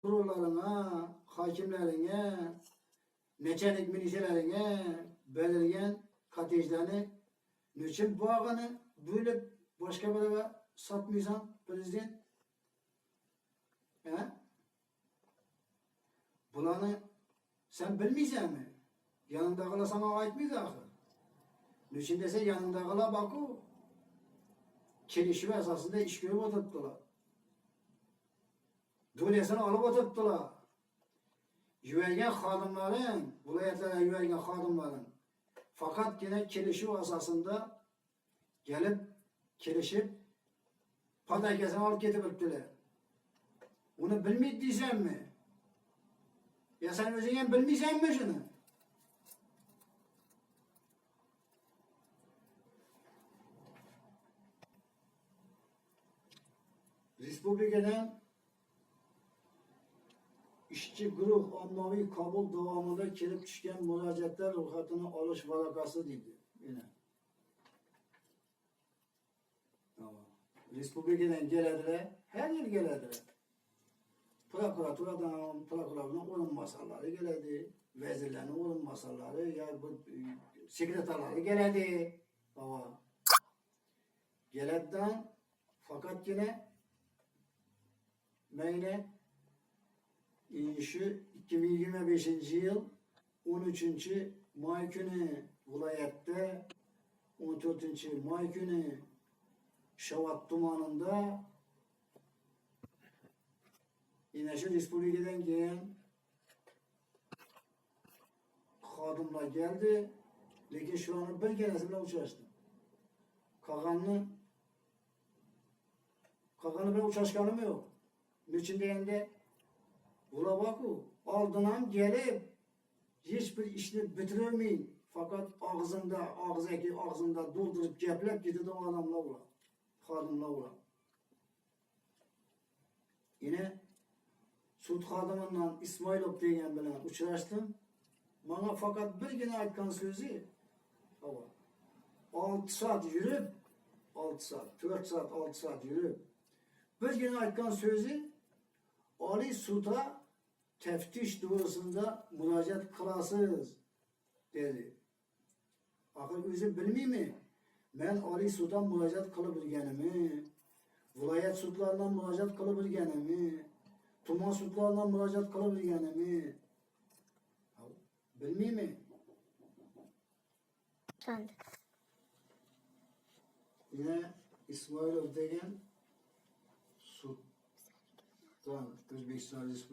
kurullarına, hakimlerine, neçelik minişelerine belirgen katejlerini niçin bu ağını böyle başka bir eve satmıyorsan prezident? He? Bulanı sen bilmeyecek mi? Yanındakıla sana ait miydi ahı? Niçin dese yanındakıla bakı çelişme esasında iş görüp oturttular. Dölyasını alıp oturttular. Yüvergen hadımların, vilayetlere yüvergen hadımların fakat yine çelişi esasında gelip çelişip patakesini alıp getirttiler. Onu bilmeyip diyeceğim mi? Ya sen özünden bilmeyeceksin mi şunu? Respublikadan işçi guruh ommaviy kabul davomida kelib tushgan murojaatlar ro'yxatini olish varaqasi deydi. Yine. Tamam. Respublikadan keladilar, her yil keladilar. Prokuraturadan o'rinbosarlari keladi, vazirlarning o'rinbosarlari, ya bu sekretarlari keladi. Tamam. Keladidan faqatgina mayli şu 2025 yıl 13. May günü vilayette 14. May günü Şavat tumanında yine şu Respublikadan gelen xodimlar geldi. Lekin şu an bir kenesi bilan uchrashdim. Qolganini bilan uchrashganim yo'q. Niçin deganda bula baku, aldından gelip hiçbir işini bitirmeyin. Fakat ağzında doldurup geplep gidip o adamla ulan. Xadimla ulan. Yine sud xadiminden İsmailov degan bilan uchrashdim. Bana fakat bir gene aytgan so'zi 6 saat yürüp 6 saat, 4 saat, 6 saat yürüp bir gene aytgan so'zi Oliy sudga teftiş doğrusunda müracaat kılasız dedi. Akıl özü bilmeyeyim mi? Ben Oliy suddan müracaat kılabilgenimi, vilayet sudlarından müracaat kılabilgenimi, tuman sudlarından müracaat kılabilgenimi bilmeyeyim mi? Sen de. Yine İsmailov degen suddan Özbekistan Respublikası